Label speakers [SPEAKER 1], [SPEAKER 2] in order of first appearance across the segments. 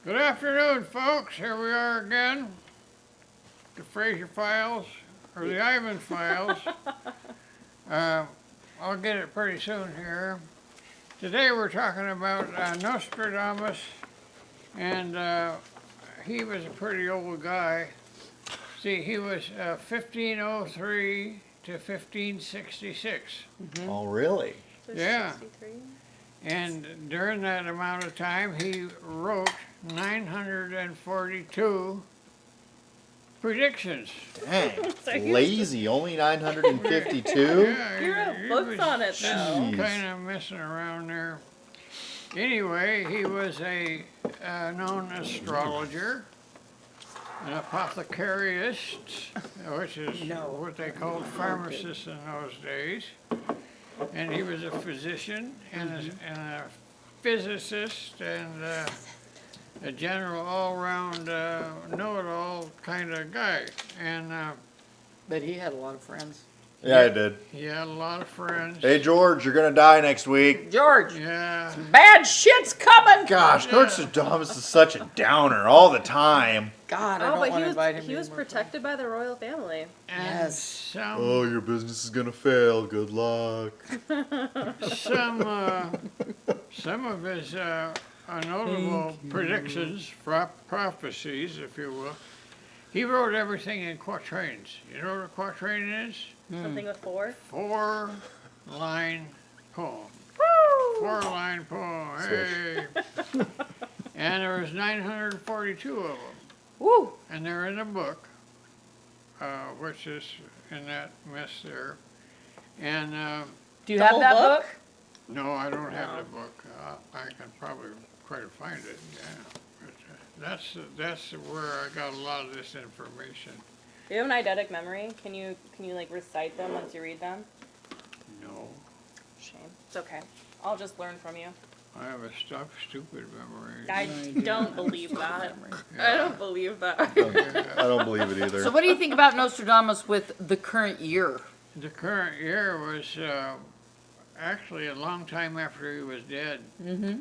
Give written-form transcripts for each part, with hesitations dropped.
[SPEAKER 1] Good afternoon, folks. Here we are again. The Fraser Files, or the Ivan Files. I'll get it pretty soon here. Today we're talking about Nostradamus, and he was a pretty old guy. See, he was 1503 to 1566.
[SPEAKER 2] Mm-hmm.
[SPEAKER 3] Oh, really?
[SPEAKER 1] Yeah. And during that amount of time, he wrote 942 predictions.
[SPEAKER 3] Dang.
[SPEAKER 2] So
[SPEAKER 3] Lazy. Only 952?
[SPEAKER 1] Yeah,
[SPEAKER 2] You wrote books on it, though.
[SPEAKER 1] Kind of messing around there. Anyway, he was a known astrologer, an apothecariist, which is what they called pharmacists in those days. And he was a physician and a physicist and a general all-round know-it-all kind of guy. And
[SPEAKER 4] But he had a lot of friends.
[SPEAKER 3] Yeah, I did.
[SPEAKER 1] he had a lot of friends.
[SPEAKER 3] Hey, George, you're going to die next week.
[SPEAKER 4] George,
[SPEAKER 1] Yeah.
[SPEAKER 4] bad shit's coming.
[SPEAKER 3] Gosh, Nostradamus is such a downer all the time.
[SPEAKER 4] God, I
[SPEAKER 2] Oh,
[SPEAKER 4] don't
[SPEAKER 2] but
[SPEAKER 4] want to invite him.
[SPEAKER 2] he was
[SPEAKER 4] anymore.
[SPEAKER 2] protected by the royal family.
[SPEAKER 1] And
[SPEAKER 4] Yes.
[SPEAKER 1] some
[SPEAKER 3] Your business is going to fail. Good luck.
[SPEAKER 1] some of his notable predictions, prophecies, if you will. He wrote everything in quatrains. You know what a quatrain is?
[SPEAKER 2] Something with four.
[SPEAKER 1] 4-line poem.
[SPEAKER 2] Woo!
[SPEAKER 1] 4-line poem. Hey. And there was 942 of them,
[SPEAKER 4] Woo!
[SPEAKER 1] and they're in a book, which is in that mess there. And
[SPEAKER 4] Do you
[SPEAKER 2] The
[SPEAKER 4] have
[SPEAKER 2] whole
[SPEAKER 4] that
[SPEAKER 2] book?
[SPEAKER 4] book?
[SPEAKER 1] no, I don't have
[SPEAKER 2] No.
[SPEAKER 1] the book. I can probably try to find it. Yeah, but, that's where I got a lot of this information.
[SPEAKER 2] Do you have an eidetic memory? Can you like recite them once you read them?
[SPEAKER 1] No,
[SPEAKER 2] Shame. It's okay. I'll just learn from you.
[SPEAKER 1] I have a stupid memory.
[SPEAKER 2] I don't believe that. I
[SPEAKER 1] Yeah.
[SPEAKER 2] don't believe that.
[SPEAKER 3] I don't believe it either.
[SPEAKER 4] So what do you think about Nostradamus with the current year?
[SPEAKER 1] The current year was actually a long time after he was dead.
[SPEAKER 4] Mm-hmm.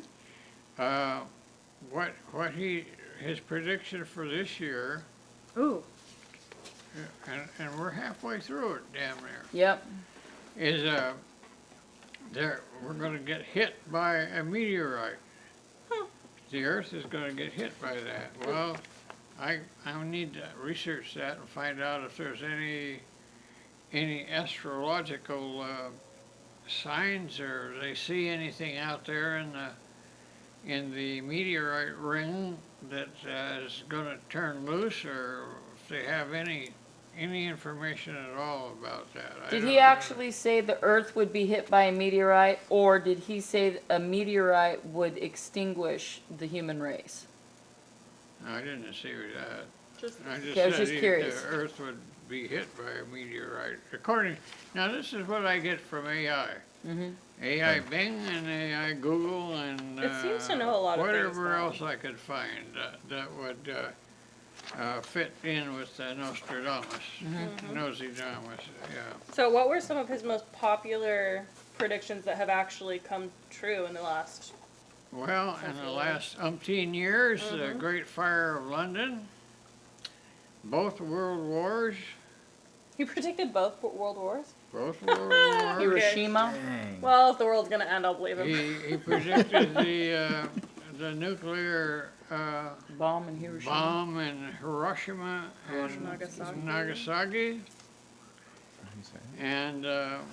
[SPEAKER 1] His prediction for this year,
[SPEAKER 2] Ooh.
[SPEAKER 1] and we're halfway through it, damn near,
[SPEAKER 4] Yep.
[SPEAKER 1] is we're going to get hit by a meteorite. The Earth is going to get hit by that. Well, I need to research that and find out if there's any astrological signs, or they see anything out there in the meteorite ring that is going to turn loose, or if they have any information at all about that. I
[SPEAKER 4] Did
[SPEAKER 1] don't
[SPEAKER 4] he
[SPEAKER 1] know.
[SPEAKER 4] actually say the Earth would be hit by a meteorite, or did he say that a meteorite would extinguish the human race?
[SPEAKER 1] I didn't see that.
[SPEAKER 2] Just
[SPEAKER 1] I just
[SPEAKER 4] Okay, I was
[SPEAKER 1] said
[SPEAKER 4] just curious.
[SPEAKER 1] the Earth would be hit by a meteorite. Now this is what I get from AI.
[SPEAKER 4] Mm-hmm.
[SPEAKER 1] AI Bing and AI Google and
[SPEAKER 2] It seems to know a lot of things,
[SPEAKER 1] whatever
[SPEAKER 2] though.
[SPEAKER 1] else I could find that would fit in with Nostradamus, Nostradamus, yeah.
[SPEAKER 2] So what were some of his most popular predictions that have actually come true in the last?
[SPEAKER 1] Well, in the
[SPEAKER 2] Something.
[SPEAKER 1] last umpteen years, the Great Fire of London, both World Wars,
[SPEAKER 2] He predicted both world wars?
[SPEAKER 1] both World Wars.
[SPEAKER 4] Hiroshima?
[SPEAKER 3] Dang.
[SPEAKER 2] Well, if the world's gonna end, I'll believe him.
[SPEAKER 1] He predicted the nuclear
[SPEAKER 4] Bomb in Hiroshima.
[SPEAKER 1] bomb in Hiroshima and
[SPEAKER 2] Nagasaki.
[SPEAKER 1] Nagasaki. And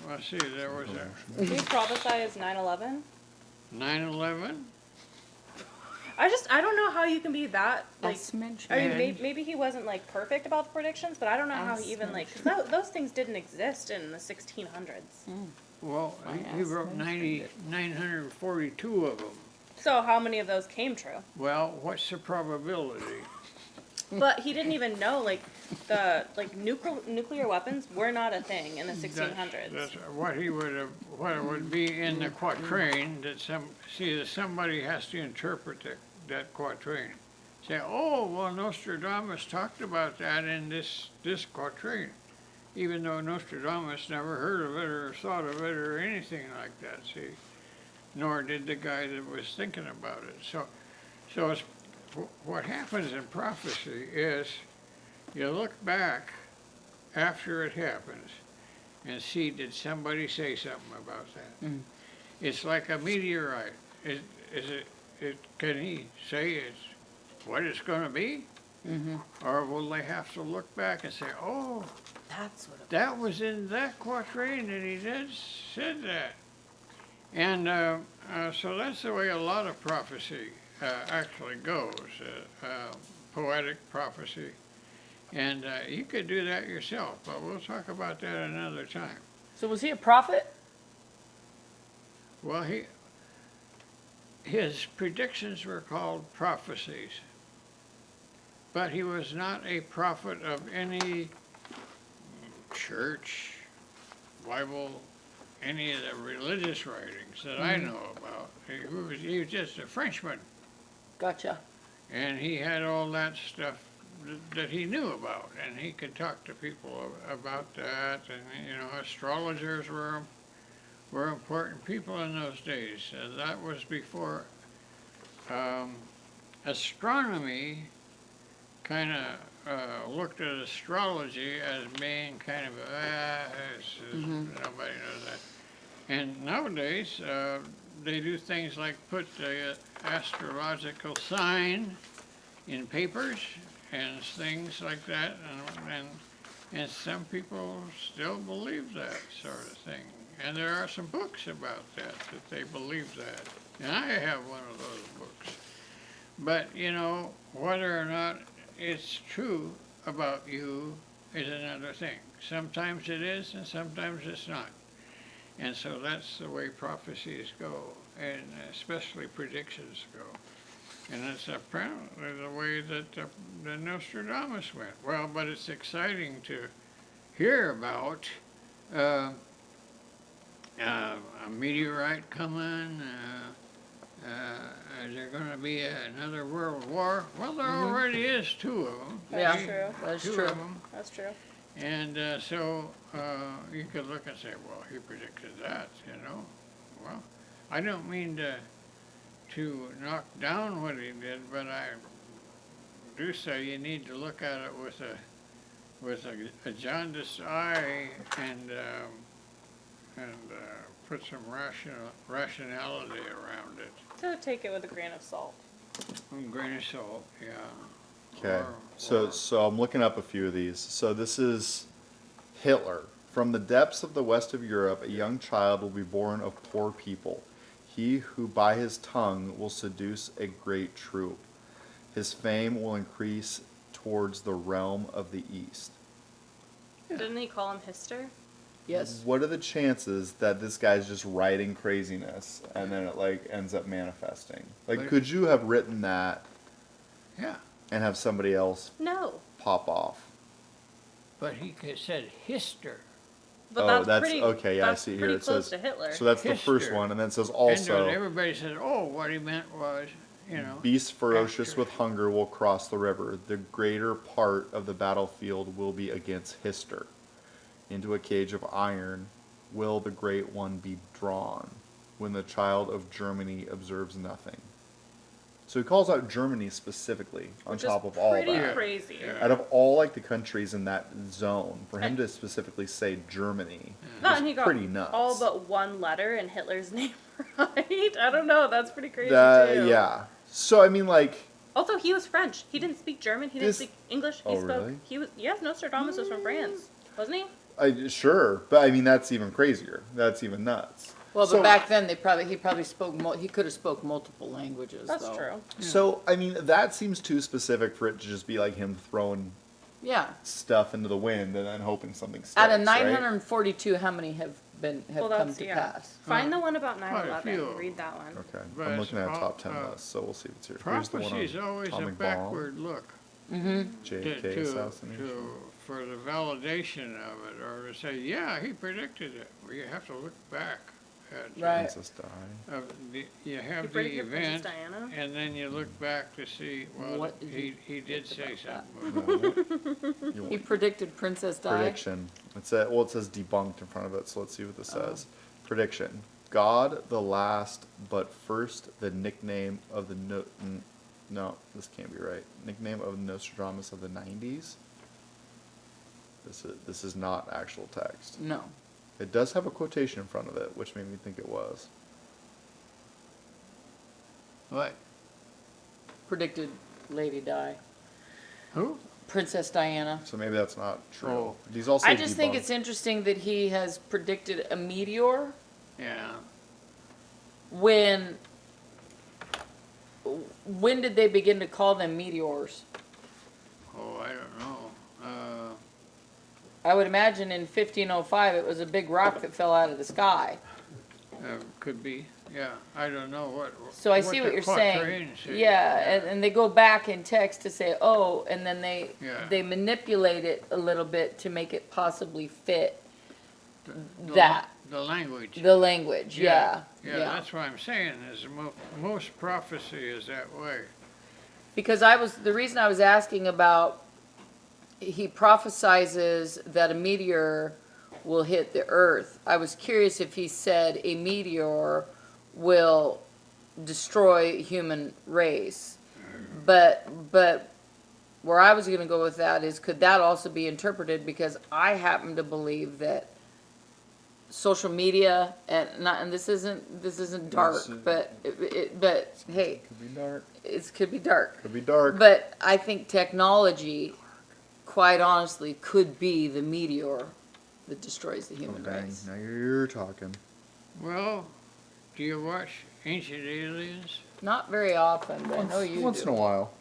[SPEAKER 1] let's see, there was a
[SPEAKER 2] Did he prophesy as 9/11?
[SPEAKER 1] 9/11.
[SPEAKER 2] I don't know how you can be that like.
[SPEAKER 4] As mentioned.
[SPEAKER 2] I mean, maybe he wasn't like perfect about the predictions, but I don't know how he even like because those things didn't exist in the 1600s.
[SPEAKER 1] Well,
[SPEAKER 4] I
[SPEAKER 1] he
[SPEAKER 4] asked
[SPEAKER 1] wrote
[SPEAKER 4] him.
[SPEAKER 1] 942 of them.
[SPEAKER 2] So how many of those came true?
[SPEAKER 1] Well, what's the probability?
[SPEAKER 2] But he didn't even know like the nuclear weapons were not a thing in the 1600s.
[SPEAKER 1] That's what he would have, what it would be in the quatrain that somebody has to interpret that quatrain. Say, oh, well, Nostradamus talked about that in this quatrain, even though Nostradamus never heard of it or thought of it or anything like that, see? Nor did the guy that was thinking about it. So it's what happens in prophecy is you look back after it happens and see, did somebody say something about that?
[SPEAKER 4] Mm.
[SPEAKER 1] It's like a meteorite. Can he say it's what it's going to be?
[SPEAKER 4] Mm-hmm.
[SPEAKER 1] Or will they have to look back and say, oh,
[SPEAKER 4] That's what.
[SPEAKER 1] that was in that quatrain and he said that? And so that's the way a lot of prophecy actually goes, poetic prophecy. And you could do that yourself, but we'll talk about that another time.
[SPEAKER 4] So was he a prophet?
[SPEAKER 1] Well, his predictions were called prophecies, but he was not a prophet of any church, Bible, any of the religious writings that I know about. He was just a Frenchman,
[SPEAKER 4] Gotcha.
[SPEAKER 1] and he had all that stuff that he knew about, and he could talk to people about that. And you know, astrologers were important people in those days. That was before astronomy kind of looked at astrology as being kind of nobody knows that. And nowadays they do things like put the astrological sign in papers and things like that, and some people still believe that sort of thing. And there are some books about that they believe that. And I have one of those books. But, you know, whether or not it's true about you is another thing. Sometimes it is and sometimes it's not. And so that's the way prophecies go, and especially predictions go. And that's apparently the way that the Nostradamus went. Well, but it's exciting to hear about a meteorite coming. Is there going to be another world war? Well, there already is two of them.
[SPEAKER 2] That's
[SPEAKER 4] Yeah.
[SPEAKER 2] true.
[SPEAKER 4] That's
[SPEAKER 1] Two
[SPEAKER 4] true.
[SPEAKER 1] of them.
[SPEAKER 2] That's true.
[SPEAKER 1] And so you could look and say, well, he predicted that, you know. Well, I don't mean to knock down what he did, but I do say you need to look at it with a jaundiced eye and put some rationality around it.
[SPEAKER 2] So take it with a grain of salt.
[SPEAKER 1] A grain of salt, yeah.
[SPEAKER 3] Okay.
[SPEAKER 1] Or-
[SPEAKER 3] So I'm looking up a few of these. So this is Hitler. From the depths of the west of Europe, a young child will be born of poor people. He who by his tongue will seduce a great troop. His fame will increase towards the realm of the east.
[SPEAKER 2] Didn't he call him Hister?
[SPEAKER 4] Yes.
[SPEAKER 3] What are the chances that this guy's just writing craziness and then it like ends up manifesting? Like,
[SPEAKER 1] But-
[SPEAKER 3] could you have written that
[SPEAKER 1] Yeah,
[SPEAKER 3] and have somebody else
[SPEAKER 2] No.
[SPEAKER 3] pop off?
[SPEAKER 1] but he said Hister.
[SPEAKER 2] But that's pretty,
[SPEAKER 3] okay. Yeah, I
[SPEAKER 2] that's
[SPEAKER 3] see here.
[SPEAKER 2] pretty
[SPEAKER 3] It
[SPEAKER 2] close
[SPEAKER 3] says
[SPEAKER 2] to Hitler.
[SPEAKER 3] so. That's the first
[SPEAKER 1] Hister.
[SPEAKER 3] one, and then it says
[SPEAKER 1] And
[SPEAKER 3] also.
[SPEAKER 1] everybody said, oh, what he meant was, you know.
[SPEAKER 3] Beasts ferocious
[SPEAKER 1] after.
[SPEAKER 3] with hunger will cross the river. The greater part of the battlefield will be against Hister. Into a cage of iron will the great one be drawn, when the child of Germany observes nothing. So he calls out Germany specifically on
[SPEAKER 2] Which
[SPEAKER 3] top
[SPEAKER 2] is
[SPEAKER 3] of all
[SPEAKER 2] pretty
[SPEAKER 3] that.
[SPEAKER 2] crazy.
[SPEAKER 1] Yeah.
[SPEAKER 3] Out of all like the countries in that zone, for him to specifically say Germany
[SPEAKER 2] No,
[SPEAKER 3] is
[SPEAKER 2] and he got
[SPEAKER 3] pretty nuts.
[SPEAKER 2] all but one letter in Hitler's name right. I don't know. That's pretty crazy too.
[SPEAKER 3] Yeah. So I mean, like,
[SPEAKER 2] Also, he was French. He didn't speak German. He didn't
[SPEAKER 3] This-
[SPEAKER 2] speak English. He
[SPEAKER 3] Oh,
[SPEAKER 2] spoke.
[SPEAKER 3] really?
[SPEAKER 2] He was. Yes, Nostradamus was from France, wasn't he?
[SPEAKER 3] sure, but I mean that's even crazier. That's even nuts.
[SPEAKER 4] Well, but
[SPEAKER 3] So-
[SPEAKER 4] back then he probably spoke he could have spoke multiple languages.
[SPEAKER 2] That's
[SPEAKER 4] though.
[SPEAKER 2] true.
[SPEAKER 3] So I mean that seems too specific for it to just be like him throwing
[SPEAKER 4] Yeah.
[SPEAKER 3] stuff into the wind and then hoping something sticks.
[SPEAKER 4] Out of
[SPEAKER 3] right?
[SPEAKER 4] 942, how many have
[SPEAKER 2] Well,
[SPEAKER 4] come
[SPEAKER 2] that's
[SPEAKER 4] to
[SPEAKER 2] yeah.
[SPEAKER 4] pass?
[SPEAKER 2] Find the one about
[SPEAKER 1] Quite a few.
[SPEAKER 2] 9/11. Read that one.
[SPEAKER 3] Okay,
[SPEAKER 1] But
[SPEAKER 3] I'm looking at a
[SPEAKER 1] it's
[SPEAKER 3] top 10
[SPEAKER 1] all,
[SPEAKER 3] list, so we'll see if it's here. Here's the one
[SPEAKER 1] Prophecy is
[SPEAKER 3] on
[SPEAKER 1] always a
[SPEAKER 3] atomic bomb,
[SPEAKER 1] backward look
[SPEAKER 3] JFK assassination.
[SPEAKER 1] for the validation of it, or to say, yeah, he predicted it. Well, you have to look back at
[SPEAKER 4] Right.
[SPEAKER 3] Princess Di.
[SPEAKER 1] you
[SPEAKER 2] You
[SPEAKER 1] have the
[SPEAKER 2] predicted Princess
[SPEAKER 1] event,
[SPEAKER 2] Diana.
[SPEAKER 1] and then you look back to see, well,
[SPEAKER 4] What did
[SPEAKER 1] he did say
[SPEAKER 4] about
[SPEAKER 1] something.
[SPEAKER 3] You
[SPEAKER 4] He
[SPEAKER 3] want-
[SPEAKER 4] predicted Princess Di.
[SPEAKER 3] Prediction. It says debunked in front of it, so let's see what this says. Prediction. God the last, but first the nickname of the No, this can't be right. Nickname of Nostradamus of the 90s. This is not actual text.
[SPEAKER 4] No.
[SPEAKER 3] It does have a quotation in front of it, which made me think it was.
[SPEAKER 1] What?
[SPEAKER 4] Predicted Lady Di.
[SPEAKER 1] Who?
[SPEAKER 4] Princess Diana.
[SPEAKER 3] So maybe that's not true.
[SPEAKER 1] Oh.
[SPEAKER 3] These all say
[SPEAKER 4] I just think
[SPEAKER 3] debunked.
[SPEAKER 4] it's interesting that he has predicted a meteor
[SPEAKER 1] Yeah.
[SPEAKER 4] when did they begin to call them meteors?
[SPEAKER 1] Oh, I don't know.
[SPEAKER 4] I would imagine in 1505 it was a big rock that fell out of the sky.
[SPEAKER 1] Could be. Yeah. I don't know what.
[SPEAKER 4] So I see what
[SPEAKER 1] the
[SPEAKER 4] you're saying.
[SPEAKER 1] quatrains say.
[SPEAKER 4] Yeah, and they go back in text to say, oh, and then
[SPEAKER 1] Yeah.
[SPEAKER 4] they manipulate it a little bit to make it possibly fit
[SPEAKER 1] The
[SPEAKER 4] that.
[SPEAKER 1] The language.
[SPEAKER 4] The language, yeah.
[SPEAKER 1] Yeah, that's what I'm saying, is most prophecy is that way.
[SPEAKER 4] Because the reason I was asking about, he prophesizes that a meteor will hit the earth. I was curious if he said a meteor will destroy human race. But where I was going to go with that is, could that also be interpreted, because I happen to believe that social media and this isn't dark, but hey,
[SPEAKER 3] Could be dark.
[SPEAKER 4] it could be dark.
[SPEAKER 3] Could be dark.
[SPEAKER 4] But I think technology, quite honestly, could be the meteor that destroys the human race.
[SPEAKER 3] Now you're talking.
[SPEAKER 1] Well, do you watch Ancient Aliens?
[SPEAKER 4] Not very often, but I know you
[SPEAKER 3] Once
[SPEAKER 4] do.
[SPEAKER 3] in a while.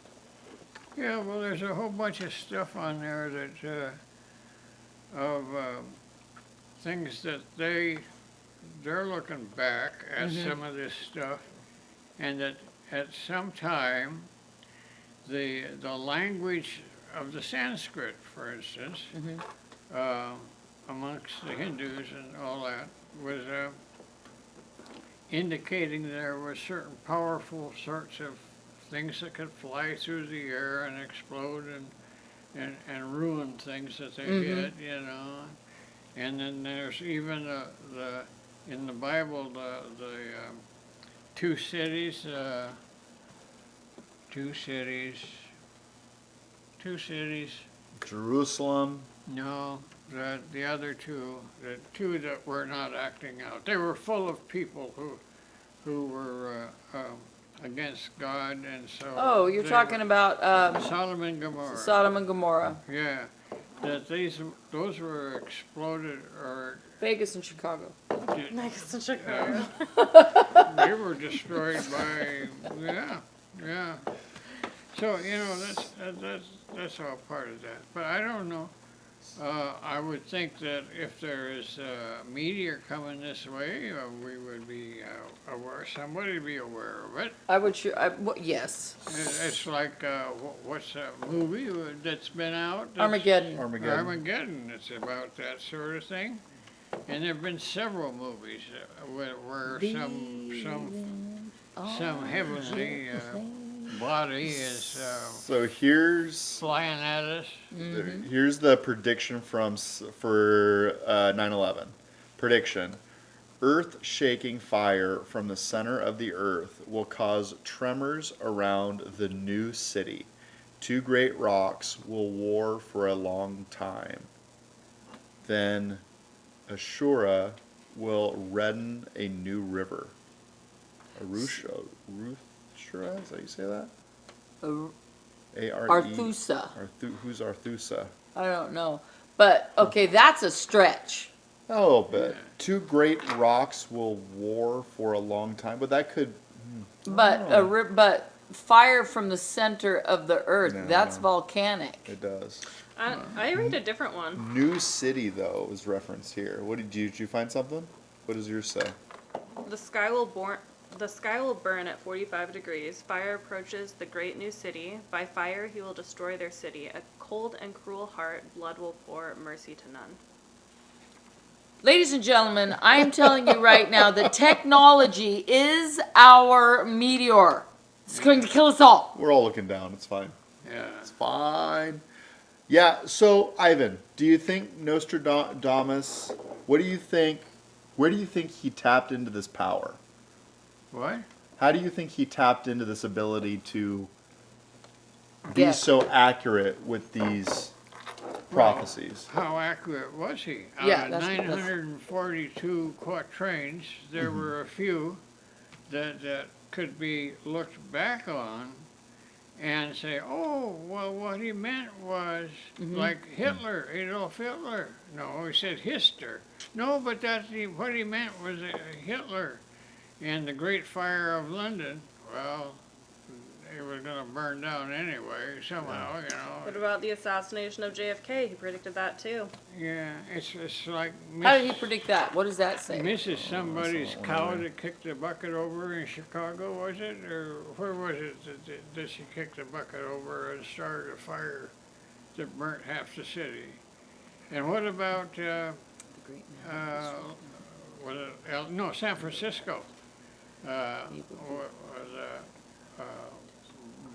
[SPEAKER 1] Yeah, well, there's a whole bunch of stuff on there that, of things that they're looking back at some of this stuff, and that at some time, the language of the Sanskrit, for instance, amongst the Hindus and all that, was indicating there were certain powerful sorts of things that could fly through the air and explode and ruin things that they did, you know. And then there's even in the Bible the two cities.
[SPEAKER 3] Jerusalem.
[SPEAKER 1] No, the other two, the two that were not acting out. They were full of people who were against God, and so.
[SPEAKER 4] Oh, you're talking about
[SPEAKER 1] Sodom and Gomorrah.
[SPEAKER 4] Sodom and Gomorrah,
[SPEAKER 1] Yeah, that those were exploded or
[SPEAKER 4] Vegas and Chicago.
[SPEAKER 2] Next to Chicago.
[SPEAKER 1] they were destroyed by yeah. So you know that's all part of that. But I don't know. I would think that if there is a meteor coming this way, we would be aware. Somebody would be aware of it.
[SPEAKER 4] I would yes.
[SPEAKER 1] It's like what's that movie that's been out?
[SPEAKER 4] Armageddon.
[SPEAKER 3] Armageddon.
[SPEAKER 1] It's about that sort of thing. And there have been several movies where some heavenly body is
[SPEAKER 3] So here's
[SPEAKER 1] flying at us.
[SPEAKER 3] here's the prediction for 9/11. Prediction: earth-shaking fire from the center of the earth will cause tremors around the new city. Two great rocks will war for a long time. Then Ashura will redden a new river. Arusha, Ruthshura, is that how you say that? A-R-E.
[SPEAKER 4] Arthusa.
[SPEAKER 3] Who's Arthusa?
[SPEAKER 4] I don't know. But, okay, that's a stretch.
[SPEAKER 3] A little bit. Two great rocks will war for a long time, but that could.
[SPEAKER 4] But but fire from the center of the earth,
[SPEAKER 3] No,
[SPEAKER 4] that's
[SPEAKER 3] no.
[SPEAKER 4] volcanic.
[SPEAKER 3] It does.
[SPEAKER 2] I read a different one.
[SPEAKER 3] New city, though, is referenced here. What did you find something? What does yours say?
[SPEAKER 2] The sky will burn at 45 degrees. Fire approaches the great new city. By fire he will destroy their city. A cold and cruel heart, blood will pour, mercy to none.
[SPEAKER 4] Ladies and gentlemen, I am telling you right now that technology is our meteor. It's going to kill us all.
[SPEAKER 3] We're all looking down. It's fine.
[SPEAKER 1] Yeah.
[SPEAKER 3] It's fine. Yeah, so, Ivan, do you think Nostradamus, where do you think he tapped into this power?
[SPEAKER 1] What?
[SPEAKER 3] How do you think he tapped into this ability to be
[SPEAKER 4] Guess.
[SPEAKER 3] so accurate with these prophecies?
[SPEAKER 1] How accurate was he?
[SPEAKER 4] Yeah,
[SPEAKER 1] Out of
[SPEAKER 4] that's-
[SPEAKER 1] 942 quatrains, there were a few that could be looked back on and say, oh, well, what he meant was like Hitler, Adolf Hitler. No, he said Hister. No, but what he meant was Hitler. And the Great Fire of London, well, it was going to burn down anyway, somehow,
[SPEAKER 2] What about the assassination of JFK? He predicted that too.
[SPEAKER 1] Yeah, it's like
[SPEAKER 4] How did he predict that? What does that say?
[SPEAKER 1] Mrs. Somebody's
[SPEAKER 3] not one
[SPEAKER 1] cow
[SPEAKER 3] of
[SPEAKER 1] that kicked the bucket over in Chicago, was it? Or where was it that she kicked the bucket over and started a fire that burnt half the city? And what about,
[SPEAKER 4] The great man.
[SPEAKER 1] was it, no, San Francisco? Was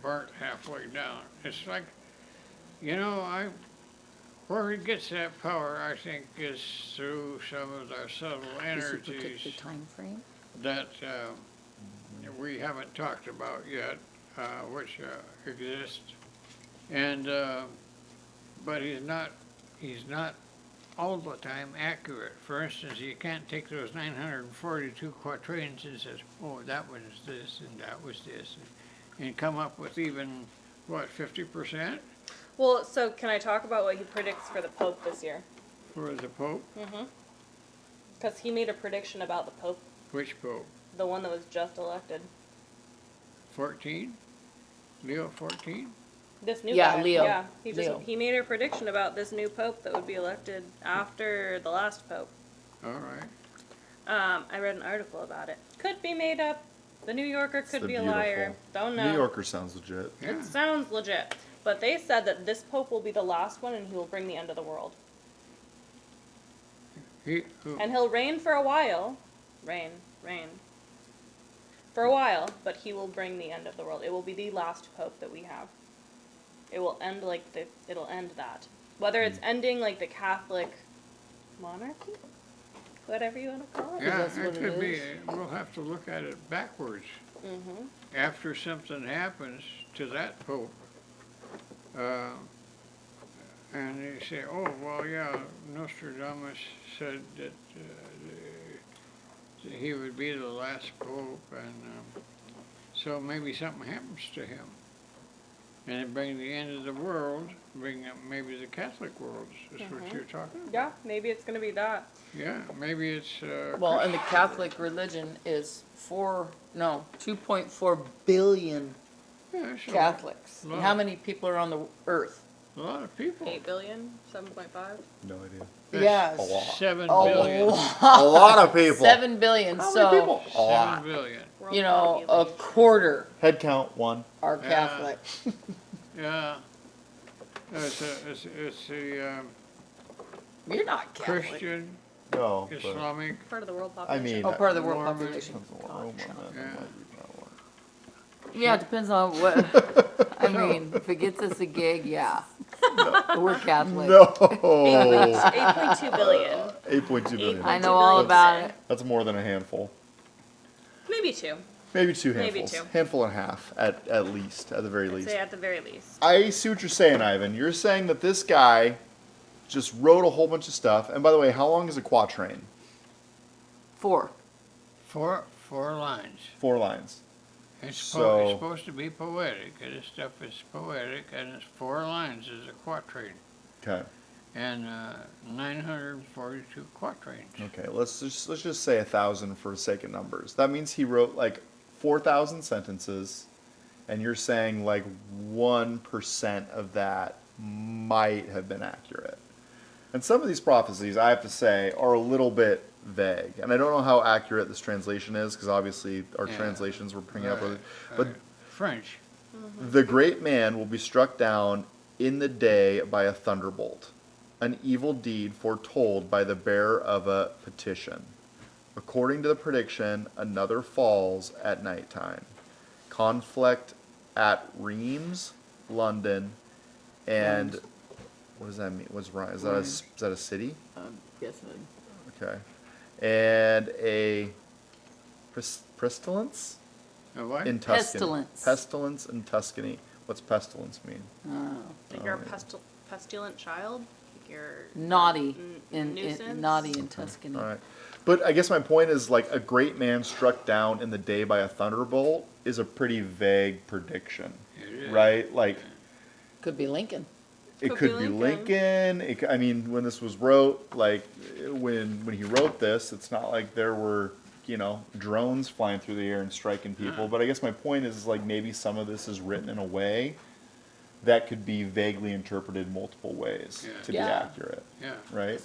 [SPEAKER 1] burnt halfway down. It's like, where he gets that power, I think, is through some of the subtle
[SPEAKER 4] Does he predict
[SPEAKER 1] energies
[SPEAKER 4] the time frame?
[SPEAKER 1] that we haven't talked about yet, which exist. And but he's not all the time accurate. For instance, you can't take those 942 quatrains and says, oh, that was this and that was this, and come up with even, what, 50%
[SPEAKER 2] Well, so can I talk about what he predicts for the Pope this year?
[SPEAKER 1] for the Pope?
[SPEAKER 2] Because he made a prediction about the Pope,
[SPEAKER 1] Which Pope?
[SPEAKER 2] the one that was just elected.
[SPEAKER 1] 14? Leo 14?
[SPEAKER 2] This new
[SPEAKER 4] Yeah,
[SPEAKER 2] guy.
[SPEAKER 4] Leo.
[SPEAKER 2] Yeah,
[SPEAKER 4] Leo.
[SPEAKER 2] he made a prediction about this new Pope that would be elected after the last Pope.
[SPEAKER 1] All right.
[SPEAKER 2] I read an article about it. Could be made up. The New Yorker could
[SPEAKER 3] the
[SPEAKER 2] be a liar.
[SPEAKER 3] beautiful-
[SPEAKER 2] Don't know.
[SPEAKER 3] New Yorker sounds legit.
[SPEAKER 1] Yeah.
[SPEAKER 2] It sounds legit. But they said that this Pope will be the last one and he will bring the end of the world. And he'll reign for a while. Reign. For a while, but he will bring the end of the world. It will be the last Pope that we have. It will end it'll end that. Whether it's ending like the Catholic monarchy? Whatever you want to call it.
[SPEAKER 1] Yeah,
[SPEAKER 4] That's what
[SPEAKER 1] it
[SPEAKER 4] it
[SPEAKER 1] could be.
[SPEAKER 4] is.
[SPEAKER 1] We'll have to look at it backwards.
[SPEAKER 2] Mm-hmm.
[SPEAKER 1] After something happens to that Pope, and they say, oh, well, yeah, Nostradamus said that he would be the last Pope, and so maybe something happens to him. And it bring the end of the world, bring up maybe the Catholic world, is what you're talking about.
[SPEAKER 2] Yeah, maybe it's going to be that.
[SPEAKER 1] Yeah, maybe it's,
[SPEAKER 4] Well, and the Catholic religion is 2.4 billion
[SPEAKER 1] yeah, so
[SPEAKER 4] Catholics. And how
[SPEAKER 1] Wow.
[SPEAKER 4] many people are on the earth?
[SPEAKER 1] a lot of people.
[SPEAKER 2] 8 billion? 7.5?
[SPEAKER 3] No idea.
[SPEAKER 1] That's
[SPEAKER 4] Yes.
[SPEAKER 3] A lot.
[SPEAKER 1] 7
[SPEAKER 4] A
[SPEAKER 1] billion.
[SPEAKER 3] A lot of people.
[SPEAKER 4] 7 billion.
[SPEAKER 3] How
[SPEAKER 4] So,
[SPEAKER 3] many people? A
[SPEAKER 1] 7
[SPEAKER 3] lot.
[SPEAKER 1] billion.
[SPEAKER 2] World
[SPEAKER 4] you know, a
[SPEAKER 2] population.
[SPEAKER 4] quarter
[SPEAKER 3] Head count 1.
[SPEAKER 4] are
[SPEAKER 1] Yeah.
[SPEAKER 4] Catholic.
[SPEAKER 1] Yeah. It's the
[SPEAKER 4] You're not Catholic.
[SPEAKER 1] Christian,
[SPEAKER 3] No. but-
[SPEAKER 1] Islamic,
[SPEAKER 2] Part of the world
[SPEAKER 3] I
[SPEAKER 2] population.
[SPEAKER 3] mean,
[SPEAKER 4] Oh, part of the world
[SPEAKER 1] Mormon.
[SPEAKER 4] population.
[SPEAKER 3] depends on what
[SPEAKER 4] God,
[SPEAKER 3] room
[SPEAKER 4] shut
[SPEAKER 3] I'm
[SPEAKER 4] up.
[SPEAKER 3] in.
[SPEAKER 1] Yeah.
[SPEAKER 3] That might be kinda work.
[SPEAKER 4] Yeah, it depends on what. I mean, if it gets us a gig, yeah. We're Catholic.
[SPEAKER 3] No.
[SPEAKER 2] 8.2 billion.
[SPEAKER 3] 8.2 billion.
[SPEAKER 4] I know all about it.
[SPEAKER 3] That's more than a handful.
[SPEAKER 2] Maybe 2.
[SPEAKER 3] Maybe 2
[SPEAKER 2] Maybe
[SPEAKER 3] handfuls.
[SPEAKER 2] 2.
[SPEAKER 3] Handful and a half, at least, at the very
[SPEAKER 2] I'd
[SPEAKER 3] least.
[SPEAKER 2] say at the very least.
[SPEAKER 3] I see what you're saying, Ivan. You're saying that this guy just wrote a whole bunch of stuff. And by the way, how long is a quatrain?
[SPEAKER 4] 4.
[SPEAKER 1] four lines.
[SPEAKER 3] 4 lines.
[SPEAKER 1] It's
[SPEAKER 3] So-
[SPEAKER 1] supposed to be poetic, and this stuff is poetic, and it's 4 lines is a quatrain,
[SPEAKER 3] Okay.
[SPEAKER 1] and 942 quatrains.
[SPEAKER 3] Okay. Let's just say 1,000 for the sake of numbers. That means he wrote like 4,000 sentences, and you're saying like 1% of that might have been accurate. And some of these prophecies, I have to say, are a little bit vague. And I don't know how accurate this translation is, because obviously our
[SPEAKER 1] Yeah.
[SPEAKER 3] translations were bringing up with it.
[SPEAKER 1] Right,
[SPEAKER 3] But
[SPEAKER 1] right. French.
[SPEAKER 3] the great man will be struck down in the day by a thunderbolt, an evil deed foretold by the bearer of a petition. According to the prediction, another falls at nighttime. Conflict at Reims, London, and what does that mean? What's right? Is that a city?
[SPEAKER 4] I'm guessing.
[SPEAKER 3] Okay, and a pestilence
[SPEAKER 1] A what?
[SPEAKER 3] in Tuscany.
[SPEAKER 4] Pestilence.
[SPEAKER 3] Pestilence in Tuscany. What's pestilence mean?
[SPEAKER 2] Like you're a pestilent child. Like you're
[SPEAKER 4] Naughty
[SPEAKER 2] nuisance.
[SPEAKER 4] naughty in Tuscany.
[SPEAKER 3] All right. But I guess my point is, like, a great man struck down in the day by a thunderbolt is a pretty vague prediction,
[SPEAKER 1] It is.
[SPEAKER 3] right? Like,
[SPEAKER 4] Could be Lincoln.
[SPEAKER 3] it could be Lincoln. I mean, when this was wrote, like, when he wrote this, it's not like there were, you know, drones flying through the air and striking people. But I guess my point is, like, maybe some of this is written in a way that could be vaguely interpreted multiple ways
[SPEAKER 1] Yeah.
[SPEAKER 3] to
[SPEAKER 4] Yeah.
[SPEAKER 3] be accurate,
[SPEAKER 1] Yeah.
[SPEAKER 3] right?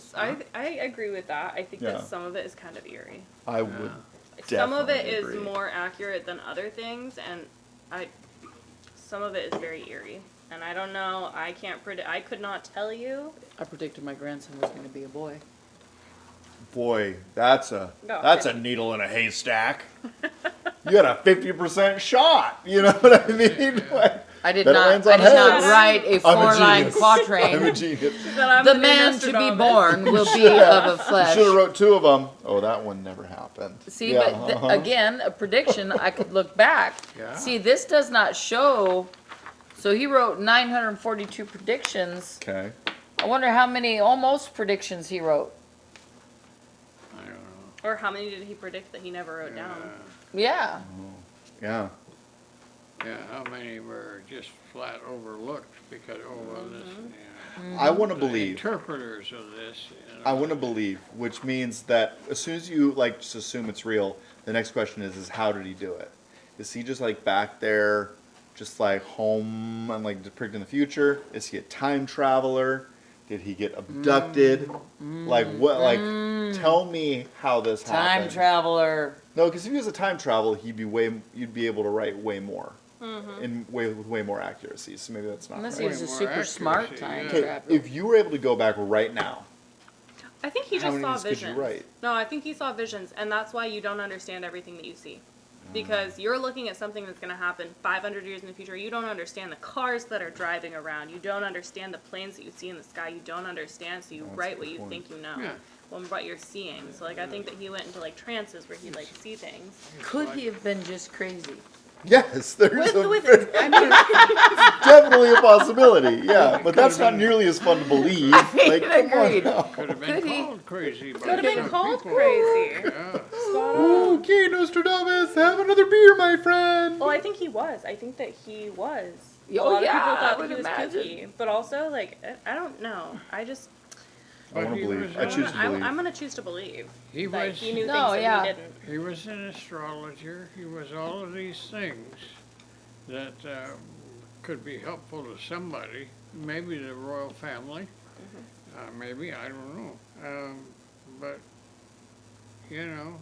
[SPEAKER 2] I agree with that. I think
[SPEAKER 3] Yeah.
[SPEAKER 2] that some of it is kind of eerie.
[SPEAKER 3] I would
[SPEAKER 2] Some of it
[SPEAKER 3] definitely
[SPEAKER 2] is
[SPEAKER 3] agree.
[SPEAKER 2] more accurate than other things, and some of it is very eerie. And I don't know. I can't predict. I could not tell you.
[SPEAKER 4] I predicted my grandson was going to be a boy.
[SPEAKER 3] Boy, that's a
[SPEAKER 2] No,
[SPEAKER 3] needle in a haystack. You got a 50% shot. You know what I mean? Like,
[SPEAKER 4] I did
[SPEAKER 3] that it
[SPEAKER 4] not.
[SPEAKER 3] lands
[SPEAKER 4] I
[SPEAKER 3] on
[SPEAKER 4] did not
[SPEAKER 3] heads.
[SPEAKER 4] write a
[SPEAKER 3] I'm a
[SPEAKER 4] four-line
[SPEAKER 3] genius. I'm a
[SPEAKER 4] quatrain.
[SPEAKER 3] genius.
[SPEAKER 2] That I'm
[SPEAKER 4] The
[SPEAKER 2] new
[SPEAKER 4] man to be
[SPEAKER 2] Nostradamus.
[SPEAKER 4] born will be of a
[SPEAKER 3] You
[SPEAKER 4] flesh.
[SPEAKER 3] should have wrote two of them. Oh, that one never happened.
[SPEAKER 4] See,
[SPEAKER 3] Yeah,
[SPEAKER 4] but
[SPEAKER 3] uh-huh.
[SPEAKER 4] again, a prediction. I could look back.
[SPEAKER 1] Yeah.
[SPEAKER 4] See, this does not show. So he wrote 942 predictions.
[SPEAKER 3] Okay.
[SPEAKER 4] I wonder how many almost predictions he wrote.
[SPEAKER 1] I don't know.
[SPEAKER 2] Or how many did he predict that he never wrote down?
[SPEAKER 4] Yeah.
[SPEAKER 3] Yeah.
[SPEAKER 1] Yeah, how many were just flat overlooked because, oh, well, this,
[SPEAKER 3] I want to
[SPEAKER 1] the
[SPEAKER 3] believe.
[SPEAKER 1] interpreters of this. You know,
[SPEAKER 3] I want to believe, which means that as soon as you like just assume it's real, the next question is how did he do it? Is he just like back there, just like home and like predicting the future? Is he a time traveler? Did he get abducted? Like what? Like tell me how this
[SPEAKER 4] Time
[SPEAKER 3] happened.
[SPEAKER 4] traveler.
[SPEAKER 3] No, because if he was a time traveler, you'd be able to write way more, and with way more accuracy. So maybe that's not
[SPEAKER 4] Unless
[SPEAKER 3] right.
[SPEAKER 4] he was a
[SPEAKER 1] Way more
[SPEAKER 4] super smart
[SPEAKER 1] accuracy,
[SPEAKER 4] time
[SPEAKER 1] yeah.
[SPEAKER 3] Okay,
[SPEAKER 4] traveler.
[SPEAKER 3] if you were able to go back right now,
[SPEAKER 2] I think he
[SPEAKER 3] How
[SPEAKER 2] just
[SPEAKER 3] many
[SPEAKER 2] saw
[SPEAKER 3] of these could you
[SPEAKER 2] visions.
[SPEAKER 3] write?
[SPEAKER 2] No, I think he saw visions, and that's why you don't understand everything that you see. Because you're looking at something that's going to happen 500 years in the future. You don't understand the cars that are driving around. You don't understand the planes that you see in the sky. You don't understand, so you
[SPEAKER 3] That's a
[SPEAKER 2] write
[SPEAKER 3] good
[SPEAKER 2] what you
[SPEAKER 3] point.
[SPEAKER 2] think you know.
[SPEAKER 1] Yeah.
[SPEAKER 2] From what you're seeing. So, like, I think that he went into, like, trances where he'd, like, see things.
[SPEAKER 4] Could he have been just crazy?
[SPEAKER 3] yes, there's
[SPEAKER 2] I mean,
[SPEAKER 3] definitely a possibility. Yeah, but that's not nearly as fun to believe. Like, come on
[SPEAKER 4] Agreed.
[SPEAKER 3] now.
[SPEAKER 1] could have been
[SPEAKER 4] Could he-
[SPEAKER 1] called crazy. By
[SPEAKER 2] could have been
[SPEAKER 1] some
[SPEAKER 2] called
[SPEAKER 1] people.
[SPEAKER 2] crazy.
[SPEAKER 1] Yeah.
[SPEAKER 2] Spot on.
[SPEAKER 3] Okay, Nostradamus, have another beer, my friend.
[SPEAKER 2] Well, I think he was. I think that he was.
[SPEAKER 4] Oh,
[SPEAKER 2] a lot
[SPEAKER 4] yeah,
[SPEAKER 2] of people
[SPEAKER 4] I
[SPEAKER 2] thought
[SPEAKER 4] would
[SPEAKER 2] that he was
[SPEAKER 4] imagine.
[SPEAKER 2] kooky. But also, like, I don't know. I just,
[SPEAKER 3] I want
[SPEAKER 1] But
[SPEAKER 3] to
[SPEAKER 1] he
[SPEAKER 3] believe.
[SPEAKER 1] was-
[SPEAKER 3] I choose to believe.
[SPEAKER 2] I'm going to choose to believe
[SPEAKER 1] He
[SPEAKER 2] that
[SPEAKER 1] was.
[SPEAKER 2] he knew
[SPEAKER 4] No,
[SPEAKER 2] things
[SPEAKER 4] yeah.
[SPEAKER 2] that he didn't.
[SPEAKER 1] He was an astrologer. He was all of these things that could be helpful to somebody, maybe the royal family, maybe, I don't know. But, you know,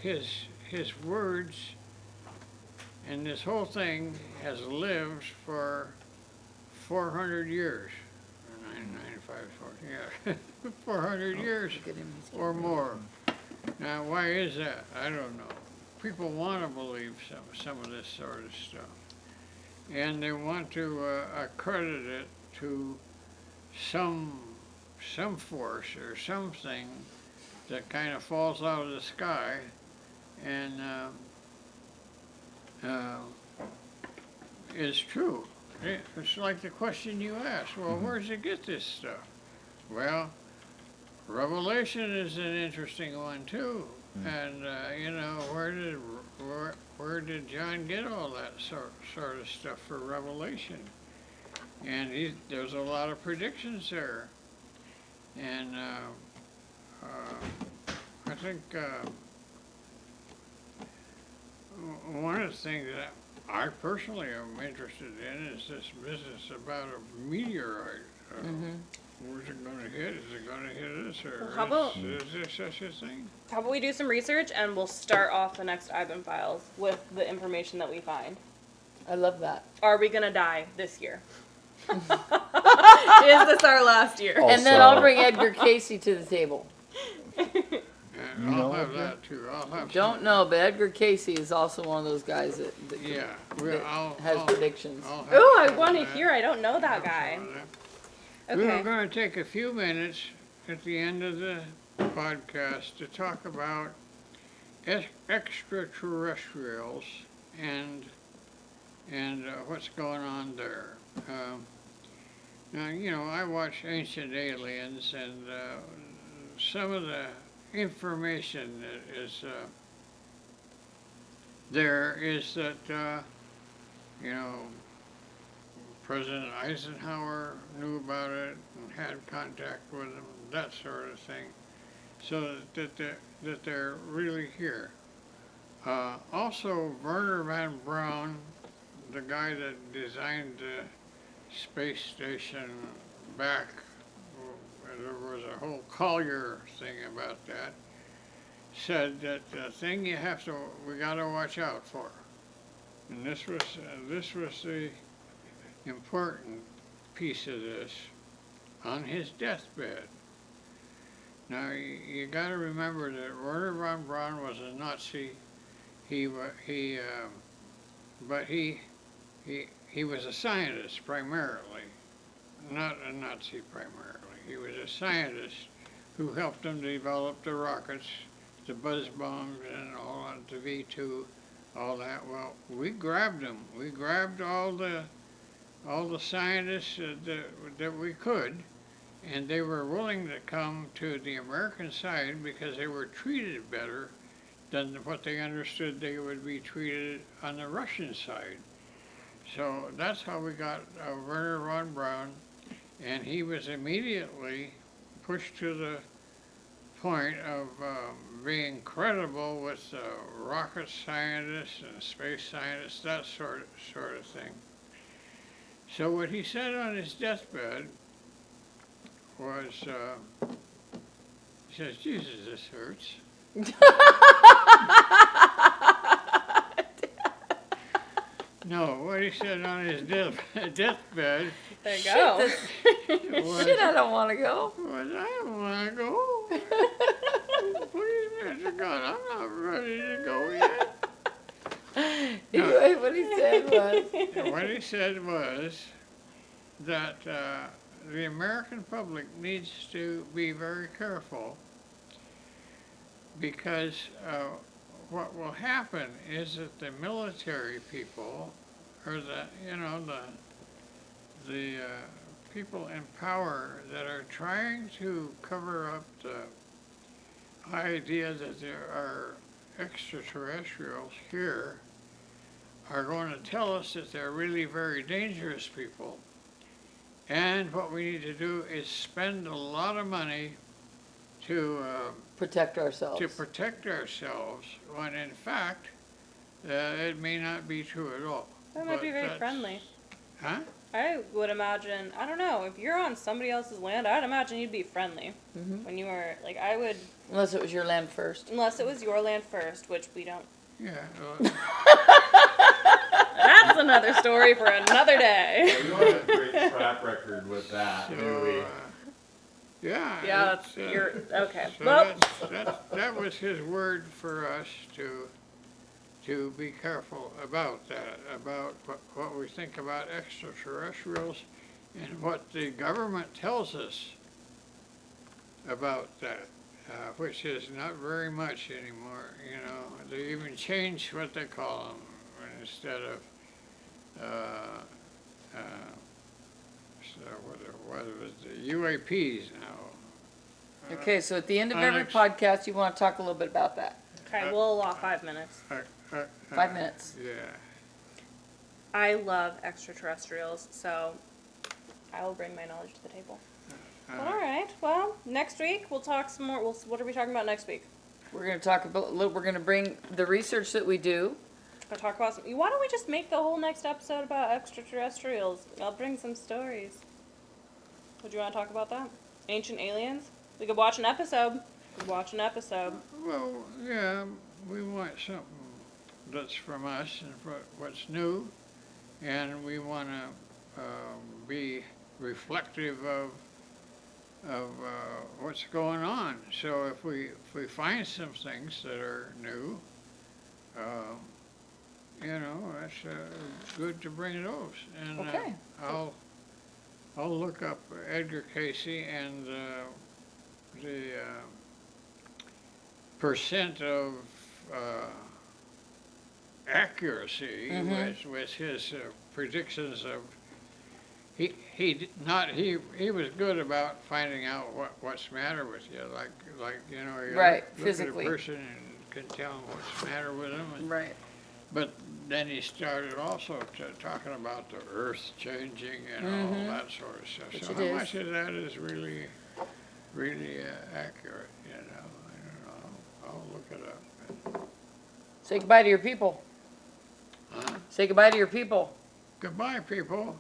[SPEAKER 1] his words and this whole thing has lived for 400 years. 995, yeah, 400 years
[SPEAKER 4] Look at him, he's
[SPEAKER 1] or
[SPEAKER 4] getting
[SPEAKER 1] more. Now, why is that? I don't know. People want to believe some of this sort of stuff. And they want to accredit it to some force or something that kind of falls out of the sky and is true. It's like the question you asked, well, where does it get this stuff? Well, Revelation is an interesting one too. And, you know, where did John get all that sort of stuff for Revelation? And there's a lot of predictions there. And I think one of the things that I personally am interested in is this business about a meteorite. Where's it going to hit? Is it going to hit us, or
[SPEAKER 2] Well, how about-
[SPEAKER 1] is there such a thing?
[SPEAKER 2] How about we do some research and we'll start off the next Ivan Files with the information that we find.
[SPEAKER 4] I love that.
[SPEAKER 2] Are we going to die this year? Is this our last year?
[SPEAKER 4] And then
[SPEAKER 3] Also-
[SPEAKER 4] I'll bring Edgar Casey to the table.
[SPEAKER 1] And
[SPEAKER 3] know
[SPEAKER 1] I'll have
[SPEAKER 3] what,
[SPEAKER 1] that too. I'll have
[SPEAKER 4] Don't
[SPEAKER 1] some,
[SPEAKER 4] know, but Edgar Casey is also one of those guys that
[SPEAKER 1] Yeah,
[SPEAKER 4] that
[SPEAKER 1] I'll
[SPEAKER 4] has predictions.
[SPEAKER 1] I'll have
[SPEAKER 2] Ooh, I
[SPEAKER 1] some of
[SPEAKER 2] want to
[SPEAKER 1] that.
[SPEAKER 2] hear. I don't know that guy.
[SPEAKER 1] Some of that. We were
[SPEAKER 2] Okay.
[SPEAKER 1] going to take a few minutes at the end of the podcast to talk about extraterrestrials and and what's going on there. Now, I watch Ancient Aliens, and some of the information that is there is that, you know, President Eisenhower knew about it and had contact with them, that sort of thing, so that they're really here. Also, Werner von Braun, the guy that designed the space station back, there was a whole Collier thing about that, said that the thing we gotta watch out for, and this was the important piece of this, on his deathbed. Now you gotta remember that Werner von Braun was a Nazi. But he was a scientist primarily, not a Nazi primarily. He was a scientist who helped them develop the rockets, the buzz bombs, and all that, the V2, all that. Well, we grabbed them. We grabbed all the scientists that we could, and they were willing to come to the American side because they were treated better than what they understood they would be treated on the Russian side. So that's how we got Werner von Braun, and he was immediately pushed to the point of being credible with rocket scientists and space scientists, that sort of thing. So what he said on his deathbed was, he says, "Jesus, this hurts." No, what he said on his deathbed
[SPEAKER 2] There you go.
[SPEAKER 1] was,
[SPEAKER 4] Shit, I don't want to go.
[SPEAKER 1] I don't want to go. Please, Mr. God, I'm not ready to go yet.
[SPEAKER 4] Anyway, what he said was,
[SPEAKER 1] And what he said was that the American public needs to be very careful, because what will happen is that the military people, or the people in power that are trying to cover up the idea that there are extraterrestrials here, are going to tell us that they're really very dangerous people. And what we need to do is spend a lot of money to
[SPEAKER 4] protect ourselves.
[SPEAKER 1] when in fact it may not be true at all.
[SPEAKER 2] That might be very friendly.
[SPEAKER 1] Huh?
[SPEAKER 2] I would imagine, I don't know, if you're on somebody else's land, I'd imagine you'd be friendly. When you were, like, I would...
[SPEAKER 4] Unless it was your land first.
[SPEAKER 2] Unless it was your land first, which we don't...
[SPEAKER 1] Yeah.
[SPEAKER 2] That's another story for another day.
[SPEAKER 3] We don't have a great track record with that, do we?
[SPEAKER 1] Yeah.
[SPEAKER 2] Yeah, that's, you're, okay.
[SPEAKER 1] So
[SPEAKER 2] Well,
[SPEAKER 1] that was his word for us to be careful about that, about what we think about extraterrestrials and what the government tells us about that, which is not very much anymore. They even changed what they call them instead of what was the UAPs now.
[SPEAKER 4] Okay, so at the end of every podcast, you want to talk a little bit about that.
[SPEAKER 2] okay, we'll allow 5 minutes.
[SPEAKER 4] 5 minutes.
[SPEAKER 1] Yeah.
[SPEAKER 2] I love extraterrestrials, so I will bring my knowledge to the table. All right, well, next week we'll talk some more. What are we talking about next week?
[SPEAKER 4] We're going to talk about, we're going to bring the research that we do.
[SPEAKER 2] I'll talk about some. Why don't we just make the whole next episode about extraterrestrials? I'll bring some stories. Would you want to talk about that? Ancient aliens? We could watch an episode.
[SPEAKER 1] Well, yeah, we want something that's from us and what's new, and we want to be reflective of what's going on. So if we find some things that are new, that's good to bring those. And
[SPEAKER 4] Okay.
[SPEAKER 1] I'll look up Edgar Casey and the percent of accuracy with his predictions of. He was good about finding out what's the matter with you, like you know, you
[SPEAKER 4] Right,
[SPEAKER 1] look
[SPEAKER 4] physically.
[SPEAKER 1] at a person and can tell what's the matter with them.
[SPEAKER 4] Right.
[SPEAKER 1] But then he started also talking about the earth changing and all that sort of stuff.
[SPEAKER 4] Which
[SPEAKER 1] So
[SPEAKER 4] it
[SPEAKER 1] how
[SPEAKER 4] is.
[SPEAKER 1] much of that is really accurate? You know, I don't know. I'll look it up.
[SPEAKER 4] Say goodbye to your people.
[SPEAKER 1] Huh?
[SPEAKER 4] Say goodbye to your people.
[SPEAKER 1] Goodbye, people.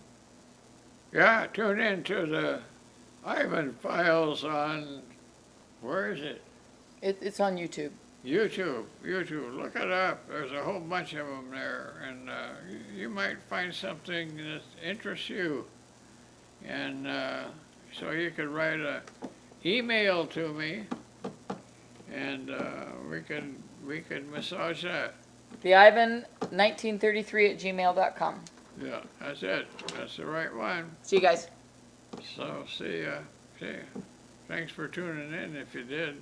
[SPEAKER 1] Yeah, tune in to the Ivan Files on, where is it?
[SPEAKER 4] It's on YouTube.
[SPEAKER 1] YouTube. Look it up. There's a whole bunch of them there, and you might find something that interests you. And so you could write a email to me, and we could massage that.
[SPEAKER 4] The Ivan1933 at gmail.com.
[SPEAKER 1] Yeah, that's it. That's the right one.
[SPEAKER 4] See you guys.
[SPEAKER 1] So see ya. Thanks for tuning in if you did.